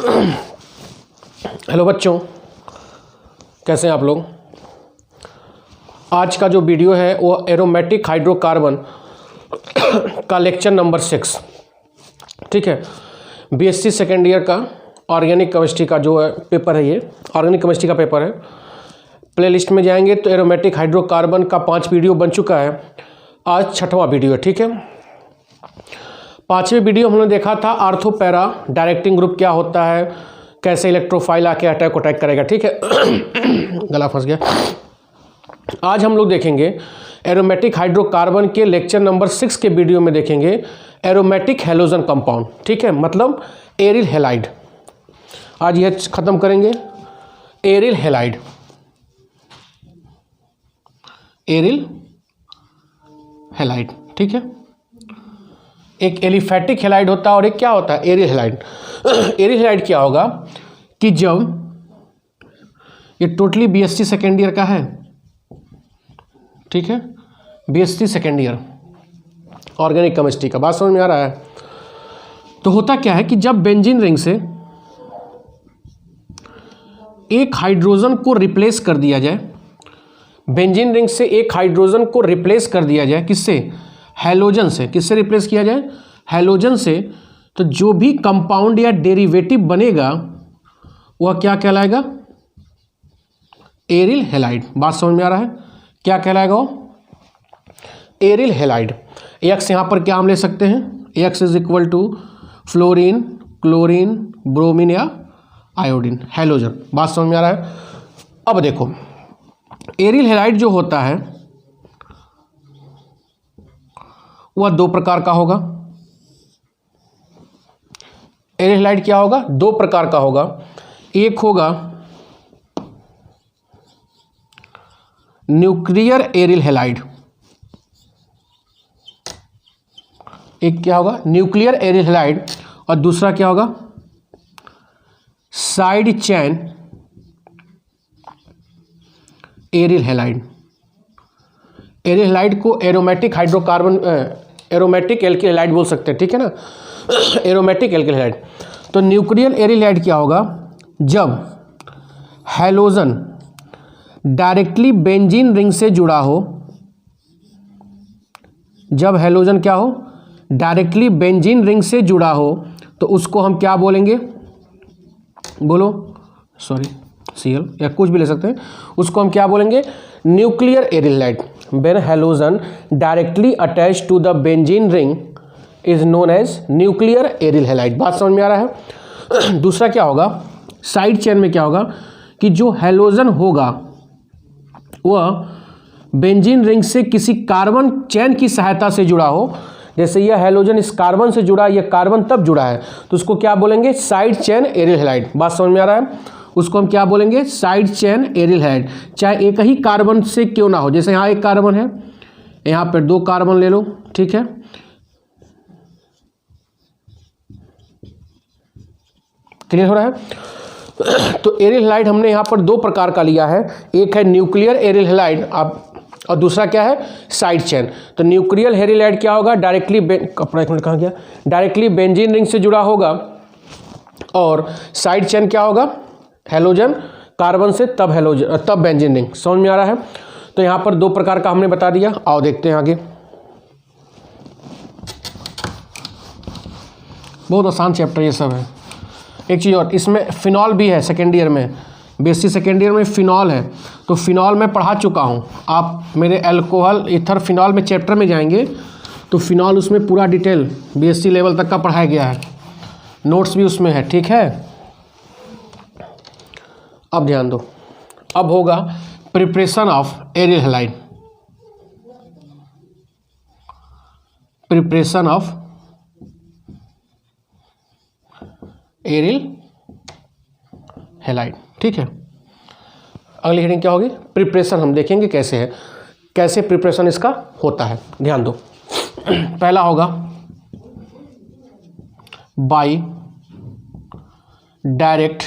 Hello बच्चों, कैसे हैं आप लोग। आज का जो वीडियो है वो एरोमेटिक हाइड्रोकार्बन का लेक्चर नंबर 6, ठीक है। बीएससी सेकेंड ईयर का ऑर्गेनिक केमिस्ट्री का जो है पेपर है, ये ऑर्गेनिक केमिस्ट्री का पेपर है। प्लेलिस्ट में जाएंगे तो एरोमेटिक हाइड्रोकार्बन का 5 वीडियो बन चुका है, आज 6वां वीडियो है, ठीक है। 5वें वीडियो हमने देखा था आर्थो पैरा डायरेक्टिंग ग्रुप क्या होता है, कैसे इलेक्ट्रोफाइल आके अटैक करेगा, ठीक है। गला फंस गया। आज हम लोग देखेंगे एरोमेटिक हाइड्रोकार्बन के लेक्चर नंबर 6 के वीडियो में देखेंगे एरोमेटिक हैलोजन कंपाउंड, ठीक है, मतलब एरिल हैलाइड। आज यह खत्म करेंगे एरिल हैलाइड, एरिल हैलाइड, ठीक है। एक एलिफैटिक हैलाइड होता है और एक क्या होता है, एरिल हैलाइड। एरिल हैलाइड क्या होगा कि जब ये टोटली बीएससी सेकेंड ईयर का है, ठीक है, BSc second year organic chemistry का, बात समझ में आ रहा है। तो होता क्या है कि जब बेंजीन रिंग से एक हाइड्रोजन को रिप्लेस कर दिया जाए, बेंजीन रिंग से एक हाइड्रोजन को रिप्लेस कर दिया जाए, किससे, हैलोजन से। किससे रिप्लेस किया जाए, हैलोजन से। तो जो भी कंपाउंड या डेरिवेटिव बनेगा वह क्या कहलाएगा, एरिल हैलाइड। बात समझ में आ रहा है, क्या कहलाएगा वो, एरिल हैलाइड। एक्स यहाँ पर क्या हम ले सकते हैं, x is equal to fluorine, chlorine, bromine या आयोडीन, हैलोजन। बात समझ में आ रहा है। अब देखो एरिल हैलाइड जो होता है वह 2 प्रकार का होगा। एरिल हैलाइड क्या होगा, 2 प्रकार का होगा। एक होगा न्यूक्लियर एरिल हैलाइड, एक क्या होगा न्यूक्लियर एरिल हैलाइड, और दूसरा क्या होगा side chain aryl halide. Aryl halide को aromatic hydrocarbon aromatic alkyl halide बोल सकते हैं, ठीक है ना, एरोमेटिक एल्किल हैलाइड। तो न्यूक्लियर एरिल हैलाइड क्या होगा, जब हैलोजन डायरेक्टली बेंजीन रिंग से जुड़ा हो, जब हैलोजन क्या हो, डायरेक्टली बेंजीन रिंग से जुड़ा हो, तो उसको हम क्या बोलेंगे, बोलो, सॉरी, Cl या कुछ भी ले सकते हैं, उसको हम क्या बोलेंगे, nuclear aryl halide. When halogen directly attach to the benzene ring is known as nuclear aryl halide. बात समझ में आ रहा है। दूसरा क्या होगा, साइड चेन में क्या होगा कि जो हैलोजन होगा वह बेंजीन रिंग से किसी कार्बन चेन की सहायता से जुड़ा हो। जैसे यह हैलोजन इस कार्बन से जुड़ा, यह कार्बन तब जुड़ा है, तो उसको क्या बोलेंगे, साइड चेन एरिल हैलाइड। बात समझ में आ रहा है, उसको हम क्या बोलेंगे, साइड चेन एरिल हैलाइड। चाहे एक ही कार्बन से क्यों ना हो, जैसे यहाँ एक कार्बन है, यहाँ पर 2 कार्बन ले लो, ठीक है, क्लियर हो रहा है। तो एरिल हैलाइड हमने यहाँ पर 2 प्रकार का लिया है, एक है न्यूक्लियर एरिल हैलाइड और दूसरा क्या है, साइड चेन। तो न्यूक्लियर एरिल हैलाइड क्या होगा, डायरेक्टली अपना 1 मिनट कहाँ गया, डायरेक्टली बेंजीन रिंग से जुड़ा होगा, और साइड चेन क्या होगा, हैलोजन कार्बन से तब हैलोजन तब बेंजीन रिंग। समझ में आ रहा है। तो यहाँ पर 2 प्रकार का हमने बता दिया। आओ देखते हैं आगे, बहुत आसान चैप्टर ये सब है। एक चीज़ और, इसमें फिनॉल भी है सेकेंड ईयर में, बीएससी सेकेंड ईयर में फिनॉल है। तो फिनॉल मैं पढ़ा चुका हूँ, आप मेरे अल्कोहल ईथर फिनॉल में चैप्टर में जाएंगे तो फिनॉल उसमें पूरा डिटेल बीएससी लेवल तक का पढ़ाया गया है, नोट्स भी उसमें है, ठीक है। अब ध्यान दो, अब होगा preparation of aryl halide, preparation of aryl halide, ठीक है। अगली हेडिंग क्या होगी, प्रिपरेशन। हम देखेंगे कैसे है, कैसे प्रिपरेशन इसका होता है, ध्यान दो। पहला होगा by direct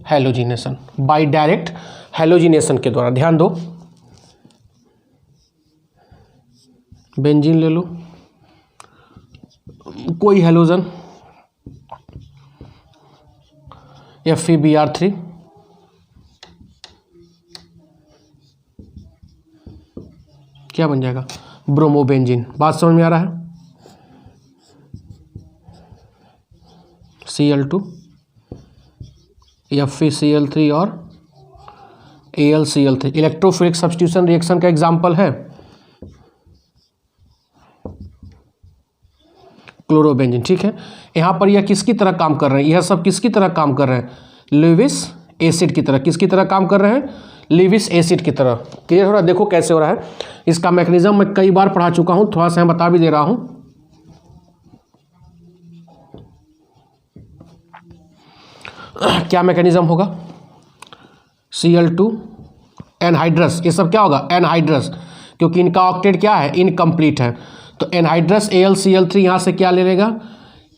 halogenation, by direct halogenation के द्वारा। ध्यान दो, बेंजीन ले लो, कोई हैलोजन FeBr3, क्या बन जाएगा? ब्रोमोबेंजीन। बात समझ में आ रहा है? Cl2 FeCl3 और AlCl3 इलेक्ट्रोफिलिक सब्स्टिट्यूशन रिएक्शन का एग्जाम्पल है क्लोरोबेंजीन। ठीक है, यहाँ पर यह किसकी तरह काम कर रहे हैं? यह सब किसकी तरह काम कर रहे हैं? लेविस एसिड की तरह। किसकी तरह काम कर रहे हैं? लेविस एसिड की तरह। क्लियर हो रहा है? देखो कैसे हो रहा है। इसका मैकेनिज्म मैं कई बार पढ़ा चुका हूँ, थोड़ा सा मैं बता भी दे रहा हूँ। क्या मैकेनिज्म होगा? Cl2 एनहाइड्रस, ये सब क्या होगा? एनहाइड्रस, क्योंकि इनका ऑक्टेट क्या है? इनकम्प्लीट है। तो एनहाइड्रस AlCl3 यहाँ से क्या ले लेगा?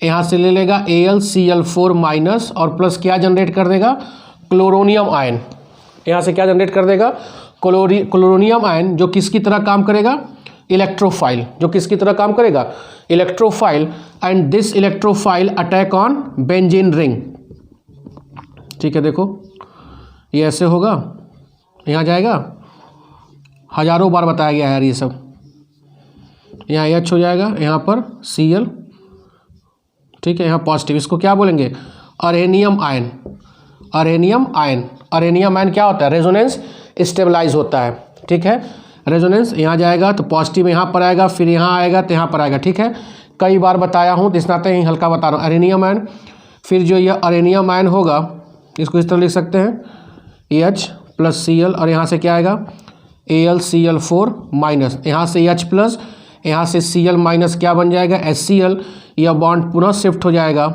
यहाँ से ले लेगा AlCl4 माइनस और प्लस क्या जनरेट कर देगा? Chloronium ion. यहाँ से क्या जनरेट कर देगा? क्लोरोनियम आयन, जो किसकी तरह काम करेगा? इलेक्ट्रोफाइल। जो किसकी तरह काम करेगा? Electrophile. And this electrophile attack on benzene ring. ठीक है, देखो ये ऐसे होगा, यहाँ जाएगा, हजारों बार बताया गया है यार ये सब। यहाँ H हो जाएगा, यहाँ पर Cl, ठीक है, यहाँ पॉजिटिव। इसको क्या बोलेंगे? अरेनियम आयन। अरेनियम आयन, अरेनियम आयन क्या होता है? रेजोनेंस स्टेबलाइज होता है। ठीक है, रेजोनेंस यहाँ जाएगा तो पॉजिटिव यहाँ पर आएगा, फिर यहाँ आएगा तो यहाँ पर आएगा। ठीक है, कई बार बताया हूँ, इस नाते ही हल्का बता रहा हूँ। अरेनियम आयन, फिर जो यह अरेनियम आयन होगा इसको इस तरह लिख सकते हैं H प्लस Cl, और यहाँ से क्या आएगा? AlCl4 माइनस, यहाँ से H प्लस, यहाँ से Cl माइनस, क्या बन जाएगा? HCl। यह बॉन्ड पुनः शिफ्ट हो जाएगा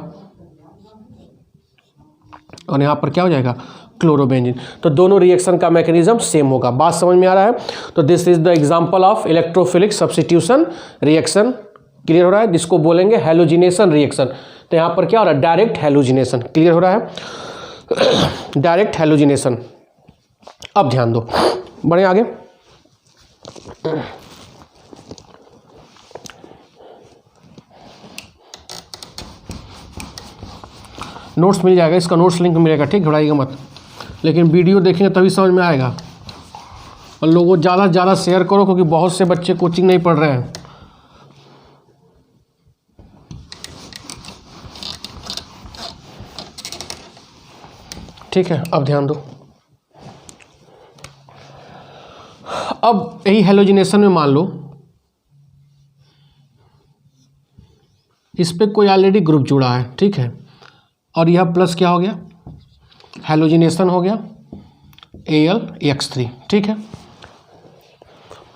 और यहाँ पर क्या हो जाएगा? क्लोरोबेंजीन। तो दोनों रिएक्शन का मैकेनिज्म सेम होगा। बात समझ में आ रहा है? तो this is the example of electrophilic substitution reaction. Clear हो रहा है? जिसको बोलेंगे हैलोजिनेशन रिएक्शन। तो यहाँ पर क्या हो रहा है? Direct halogenation. क्लियर हो रहा है? Direct halogenation. अब ध्यान दो, बढ़े आगे। नोट्स मिल जाएगा, इसका नोट्स लिंक मिलेगा। ठीक, घबराइएगा मत, लेकिन वीडियो देखेंगे तभी समझ में आएगा। और लोगों ज़्यादा से ज़्यादा शेयर करो, क्योंकि बहुत से बच्चे कोचिंग नहीं पढ़ रहे हैं। ठीक है, अब ध्यान दो। अब यही हैलोजिनेशन में मान लो इस पे कोई ऑलरेडी ग्रुप जुड़ा है। ठीक है, और यह प्लस क्या हो गया? हैलोजिनेशन हो गया AlX3। ठीक है,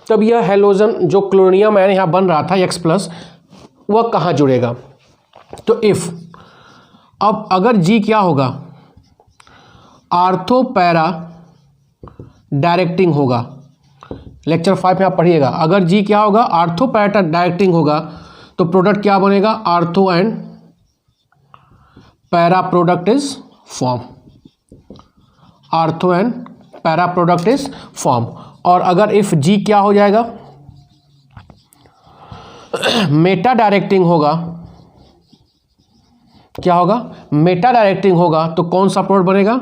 तब यह हैलोजन जो क्लोरोनियम आयन यहाँ बन रहा था X प्लस, वह कहाँ जुड़ेगा? तो इफ, अब अगर G क्या होगा? आर्थो पैरा डायरेक्टिंग होगा। लेक्चर 5 में आप पढ़िएगा। अगर G क्या होगा? आर्थो पैरा डायरेक्टिंग होगा, तो प्रोडक्ट क्या बनेगा? Ortho and para product is form. Ortho and para product is form. और अगर इफ G क्या हो जाएगा? मेटा डायरेक्टिंग होगा। क्या होगा? मेटा डायरेक्टिंग होगा, तो कौन सा प्रोडक्ट बनेगा?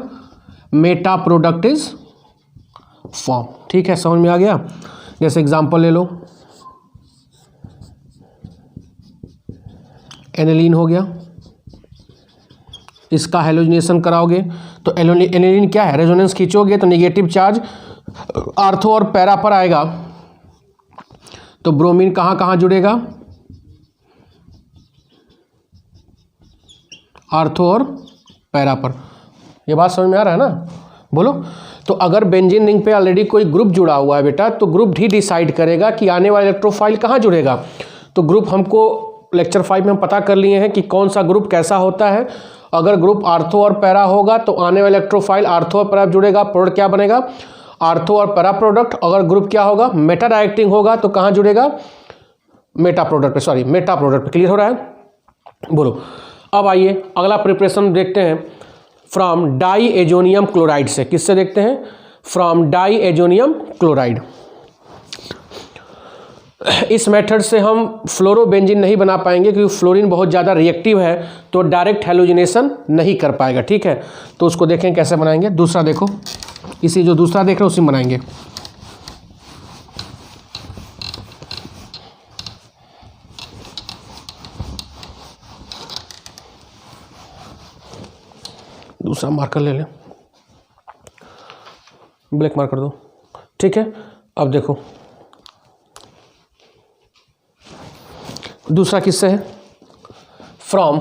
Meta product is form. ठीक है, समझ में आ गया? जैसे एग्जांपल ले लो, एनिलीन हो गया, इसका हैलोजिनेशन कराओगे तो एनिलीन क्या है? रेजोनेंस खींचोगे तो नेगेटिव चार्ज आर्थो और पैरा पर आएगा, तो ब्रोमीन कहाँ कहाँ जुड़ेगा? आर्थो और पैरा पर। ये बात समझ में आ रहा है ना? बोलो। तो अगर बेंजीन रिंग पे ऑलरेडी कोई ग्रुप जुड़ा हुआ है बेटा, तो ग्रुप ही डिसाइड करेगा कि आने वाला इलेक्ट्रोफाइल कहाँ जुड़ेगा। तो ग्रुप हमको लेक्चर 5 में हम पता कर लिए हैं कि कौन सा ग्रुप कैसा होता है। अगर ग्रुप आर्थो और पैरा होगा तो आने वाला इलेक्ट्रोफाइल आर्थो और पैरा जुड़ेगा, प्रोडक्ट क्या बनेगा? आर्थो और पैरा प्रोडक्ट। अगर ग्रुप क्या होगा? मेटा डायरेक्टिंग होगा, तो कहाँ जुड़ेगा? मेटा प्रोडक्ट पे, सॉरी मेटा प्रोडक्ट पे। क्लियर हो रहा है? बोलो। अब आइए अगला प्रिपरेशन देखते हैं फ्रॉम डाई एजोनियम क्लोराइड से। किससे देखते हैं? From diazonium chloride. इस मेथड से हम फ्लोरोबेंजीन नहीं बना पाएंगे क्योंकि फ्लोरीन बहुत ज़्यादा रिएक्टिव है, तो डायरेक्ट हैलोजिनेशन नहीं कर पाएगा। ठीक है, तो उसको देखें कैसे बनाएंगे। दूसरा देखो, इसी जो दूसरा देख रहे हो उसी में बनाएंगे। दूसरा मार्कर ले लें, ब्लैक मार्कर दो। ठीक है, अब देखो दूसरा किससे है, फ्रॉम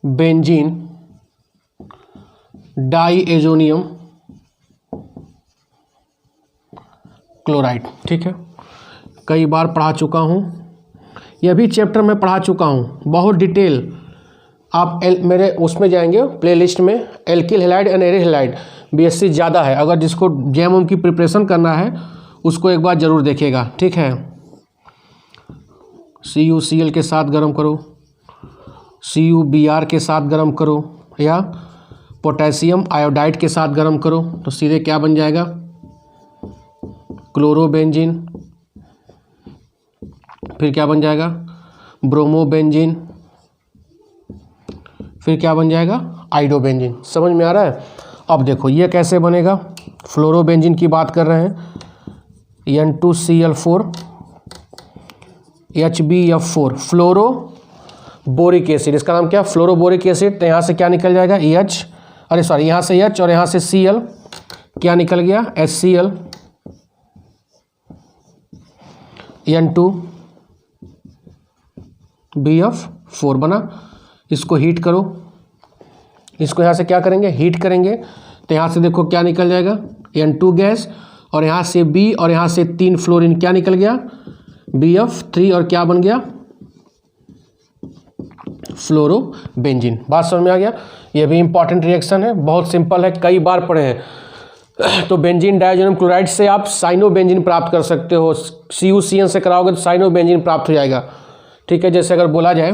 बेंजीन डाईएजोनियम क्लोराइड। ठीक है, कई बार पढ़ा चुका हूँ, यह भी चैप्टर में पढ़ा चुका हूँ बहुत डिटेल। आप मेरे उसमें जाएंगे प्लेलिस्ट में, alkyl halide and aryl halide BSc ज़्यादा है, अगर जिसको जेएमएम की प्रिपरेशन करना है उसको एक बार ज़रूर देखिएगा। ठीक है, CuCl के साथ गर्म करो, CuBr के साथ गर्म करो, या पोटेशियम आयोडाइड के साथ गर्म करो, तो सीधे क्या बन जाएगा, क्लोरोबेंजीन। फिर क्या बन जाएगा, ब्रोमोबेंजीन। फिर क्या बन जाएगा, आइडोबेंजीन। समझ में आ रहा है। अब देखो ये कैसे बनेगा, फ्लोरोबेंजीन की बात कर रहे हैं, N2Cl4 HbF4 फ्लोरो बोरिक एसिड, इसका नाम क्या, फ्लोरोबोरिक एसिड। तो यहाँ से क्या निकल जाएगा, H, अरे सॉरी यहाँ से H और यहाँ से Cl, क्या निकल गया, HCl, N2BF4 बना। इसको हीट करो, इसको यहाँ से क्या करेंगे, हीट करेंगे, तो यहाँ से देखो क्या निकल जाएगा, N2 गैस, और यहाँ से B और यहाँ से 3 फ्लोरीन, क्या निकल गया, BF3, और क्या बन गया, फ्लोरोबेंजीन। बात समझ में आ गया। ये भी इंपॉर्टेंट रिएक्शन है, बहुत सिंपल है, कई बार पढ़े हैं। तो बेंजीन डाइएजोनियम क्लोराइड से आप साइनोबेंजीन प्राप्त कर सकते हो, CuCN से कराओगे तो साइनोबेंजीन प्राप्त हो जाएगा। ठीक है, जैसे अगर बोला जाए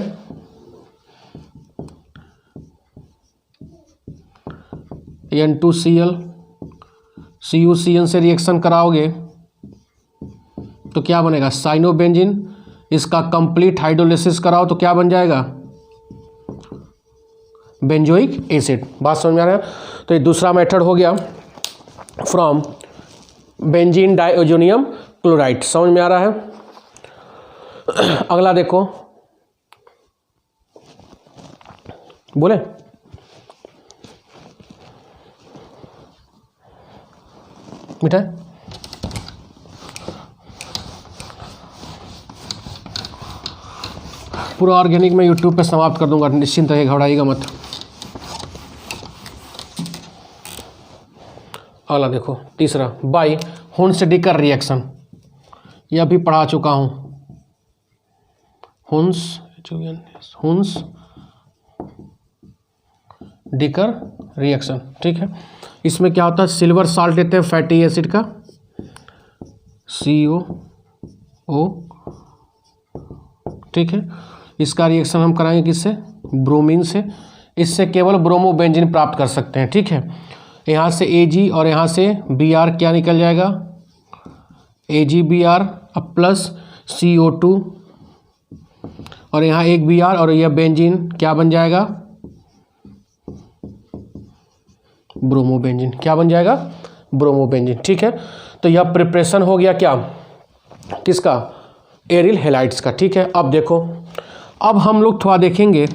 N2Cl CuCN से रिएक्शन कराओगे तो क्या बनेगा, साइनोबेंजीन। इसका कंप्लीट हाइड्रोलिसिस कराओ तो क्या बन जाएगा, बेंजोइक एसिड। बात समझ में आ रहा है। तो ये दूसरा मेथड हो गया, फ्रॉम बेंजीन डाइएजोनियम क्लोराइड। समझ में आ रहा है। अगला देखो, बोले मिठाई, पूरा ऑर्गेनिक मैं यूट्यूब पे समाप्त कर दूंगा, निश्चिंत रहिए, घबराइएगा मत। अगला देखो, तीसरा बाई हुन्स-डिकर रिएक्शन, यह भी पढ़ा चुका हूँ, हुन्स-डिकर रिएक्शन। ठीक है, इसमें क्या होता है, सिल्वर साल्ट लेते हैं फैटी एसिड का, COO। ठीक है, इसका रिएक्शन हम कराएंगे किससे, ब्रोमीन से। इससे केवल ब्रोमोबेंजीन प्राप्त कर सकते हैं। ठीक है, यहाँ से Ag और यहाँ से Br क्या निकल जाएगा, AgBr अब प्लस CO2, और यहाँ एक Br और यह बेंजीन क्या बन जाएगा, ब्रोमोबेंजीन। क्या बन जाएगा, ब्रोमोबेंजीन। ठीक है, तो यह प्रिपरेशन हो गया क्या, किसका, एरिल हैलाइड्स का। ठीक है, अब देखो, अब हम लोग थोड़ा देखेंगे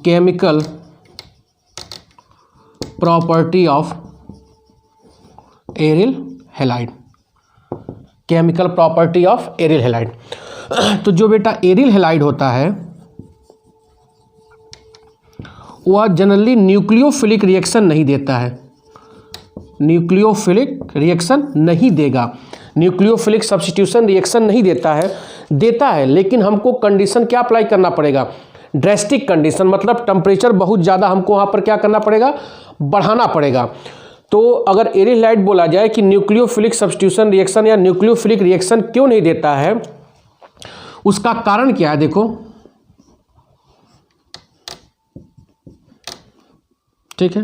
chemical property of aryl halide. Chemical property of aryl halide. तो जो बेटा एरिल हैलाइड होता है वह जनरली न्यूक्लियोफिलिक रिएक्शन नहीं देता है, न्यूक्लियोफिलिक रिएक्शन नहीं देगा, न्यूक्लियोफिलिक सब्स्टिट्यूशन रिएक्शन नहीं देता है, लेकिन हमको कंडीशन क्या अप्लाई करना पड़ेगा, ड्रेस्टिक कंडीशन, मतलब टेम्परेचर बहुत ज़्यादा हमको वहाँ पर क्या करना पड़ेगा, बढ़ाना पड़ेगा। तो अगर एरिल हैलाइड बोला जाए कि न्यूक्लियोफिलिक सब्स्टिट्यूशन रिएक्शन या न्यूक्लियोफिलिक रिएक्शन क्यों नहीं देता है, उसका कारण क्या है, देखो। ठीक है,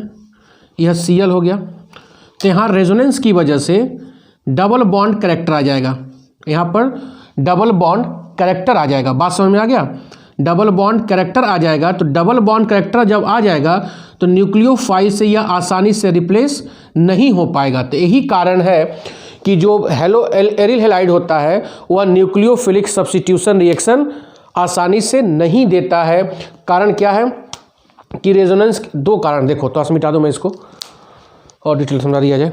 यह Cl हो गया। तो यहाँ रेजोनेंस की वजह से डबल बॉन्ड कैरेक्टर आ जाएगा, यहाँ पर डबल बॉन्ड कैरेक्टर आ जाएगा। बात समझ में आ गया? डबल बॉन्ड कैरेक्टर आ जाएगा। तो डबल बॉन्ड कैरेक्टर जब आ जाएगा तो न्यूक्लियोफाइल से यह आसानी से रिप्लेस नहीं हो पाएगा। तो यही कारण है कि जो एरिल हैलाइड होता है वह न्यूक्लियोफिलिक सब्स्टिट्यूशन रिएक्शन आसानी से नहीं देता है। कारण क्या है कि रेजोनेंस, दो कारण देखो, तो मिटा दो मैं इसको और डिटेल समझा दिया जाए।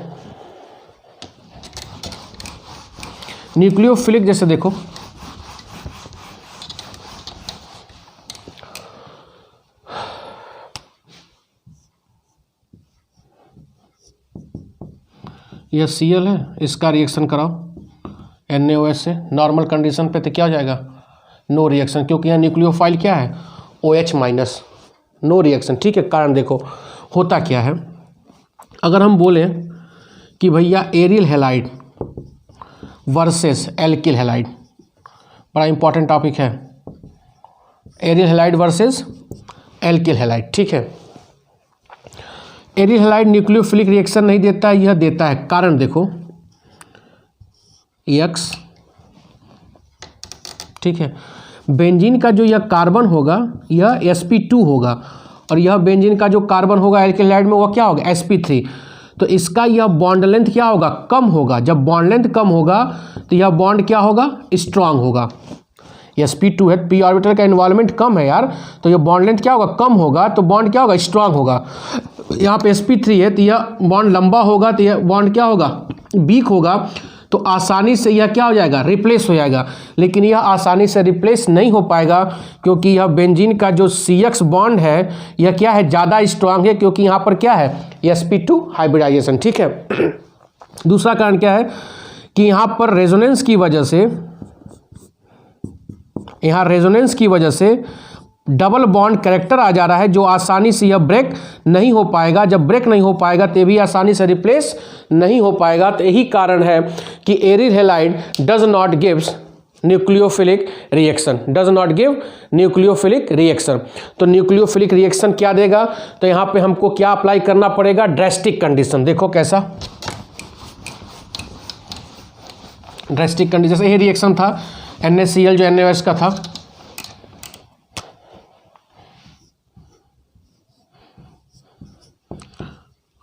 न्यूक्लियोफिलिक जैसे देखो, यह Cl है, इसका रिएक्शन कराओ NaOH से नॉर्मल कंडीशन पे, तो क्या हो जाएगा? नो रिएक्शन, क्योंकि यहाँ न्यूक्लियोफाइल क्या है? OH minus, no reaction. ठीक है, कारण देखो होता क्या है। अगर हम बोलें कि भैया aryl halide versus alkyl halide, बड़ा इंपॉर्टेंट टॉपिक है, aryl halide versus alkyl halide. ठीक है, एरिल हैलाइड न्यूक्लियोफिलिक रिएक्शन नहीं देता है, यह देता है। कारण देखो X, ठीक है, बेंजीन का जो यह कार्बन होगा यह sp2 होगा, और यह बेंजीन का जो कार्बन होगा एल्किल हैलाइड में वह क्या होगा? sp3। तो इसका यह बॉन्ड लेंथ क्या होगा? कम होगा। जब बॉन्ड लेंथ कम होगा तो यह बॉन्ड क्या होगा? स्ट्रांग होगा। sp2 है, p ऑर्बिटल का इन्वॉल्वमेंट कम है यार, तो यह बॉन्ड लेंथ क्या होगा? कम होगा, तो बॉन्ड क्या होगा? स्ट्रांग होगा। यहाँ पे sp3 है तो यह बॉन्ड लंबा होगा, तो यह बॉन्ड क्या होगा? वीक होगा, तो आसानी से यह क्या हो जाएगा? रिप्लेस हो जाएगा। लेकिन यह आसानी से रिप्लेस नहीं हो पाएगा, क्योंकि यह बेंजीन का जो CX बॉन्ड है यह क्या है? ज़्यादा स्ट्रांग है, क्योंकि यहाँ पर क्या है? sp2 hybridisation. ठीक है, दूसरा कारण क्या है कि यहाँ पर रेजोनेंस की वजह से, यहाँ रेजोनेंस की वजह से डबल बॉन्ड कैरेक्टर आ जा रहा है, जो आसानी से यह ब्रेक नहीं हो पाएगा। जब ब्रेक नहीं हो पाएगा तो भी आसानी से रिप्लेस नहीं हो पाएगा। तो यही कारण है कि aryl halide does not gives nucleophilic reaction, does not give nucleophilic reaction. तो न्यूक्लियोफिलिक रिएक्शन क्या देगा? तो यहाँ पे हमको क्या अप्लाई करना पड़ेगा? Drastic condition. देखो कैसा ड्रेस्टिक कंडीशन, जैसे ये रिएक्शन था NaCl जो NaOH का था,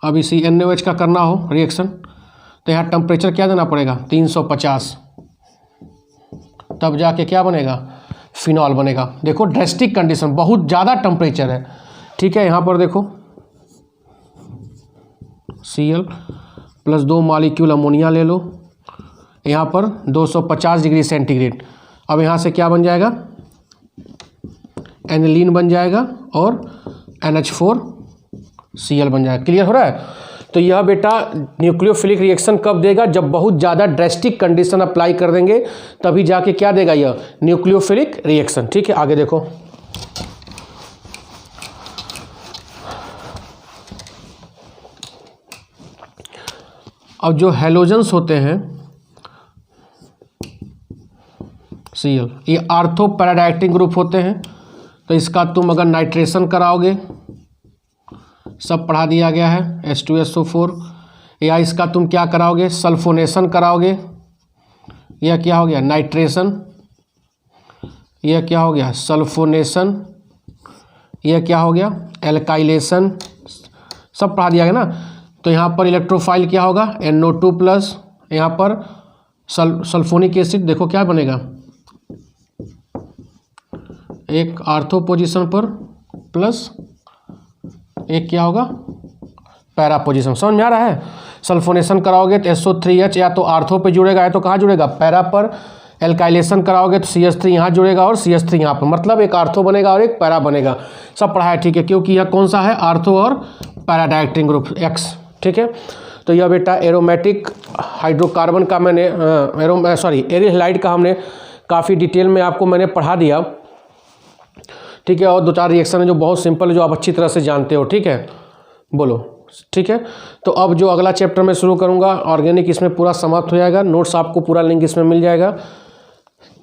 अब इसी NaOH का करना हो रिएक्शन तो यहाँ टेम्परेचर क्या देना पड़ेगा? 350, तब जाके क्या बनेगा? फिनॉल बनेगा। देखो ड्रेस्टिक कंडीशन, बहुत ज़्यादा टेम्परेचर है। ठीक है, यहाँ पर देखो Cl प्लस 2 मॉलिक्यूल अमोनिया ले लो, यहाँ पर 250 डिग्री सेंटीग्रेड। अब यहाँ से क्या बन जाएगा? एनिलीन बन जाएगा और NH4Cl बन जाएगा। क्लियर हो रहा है? तो यह बेटा न्यूक्लियोफिलिक रिएक्शन कब देगा? जब बहुत ज़्यादा ड्रेस्टिक कंडीशन अप्लाई कर देंगे, तभी जाके क्या देगा? यह न्यूक्लियोफिलिक रिएक्शन। ठीक है, आगे देखो। अब जो हैलोजेंस होते हैं Cl, ये आर्थो पैराडाइटिंग ग्रुप होते हैं। तो इसका तुम अगर नाइट्रेशन कराओगे, सब पढ़ा दिया गया है, H2SO4, या इसका तुम क्या कराओगे? सल्फोनेशन कराओगे। यह क्या हो गया? नाइट्रेशन। यह क्या हो गया? सल्फोनेशन। यह क्या हो गया? एल्काइलेशन। सब पढ़ा दिया गया ना। तो यहाँ पर इलेक्ट्रोफाइल क्या होगा? NO2 प्लस, यहाँ पर सल्फोनिक एसिड, देखो क्या बनेगा? एक आर्थो पोजीशन पर प्लस एक क्या होगा? Para position. समझ में आ रहा है? सल्फोनेशन कराओगे तो SO3H या तो आर्थो पे जुड़ेगा या तो कहाँ जुड़ेगा? पैरा पर। एल्काइलेशन कराओगे तो CH3 यहाँ जुड़ेगा और CH3 यहाँ पर, मतलब एक आर्थो बनेगा और एक पैरा बनेगा। सब पढ़ा है, ठीक है, क्योंकि यह कौन सा है? आर्थो और पैराडाइएक्टिक ग्रुप X। ठीक है, तो यह बेटा एरोमेटिक हाइड्रोकार्बन का मैंने एरिल हैलाइड का हमने काफ़ी डिटेल में आपको मैंने पढ़ा दिया। ठीक है, और 2-4 रिएक्शन है जो बहुत सिंपल है, जो आप अच्छी तरह से जानते हो। ठीक है, बोलो। ठीक है, तो अब जो अगला चैप्टर मैं शुरू करूँगा ऑर्गेनिक, इसमें पूरा समाप्त हो जाएगा। नोट्स आपको पूरा लिंक इसमें मिल जाएगा।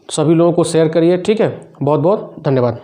सभी लोगों को शेयर करिए। ठीक है, बहुत बहुत धन्यवाद।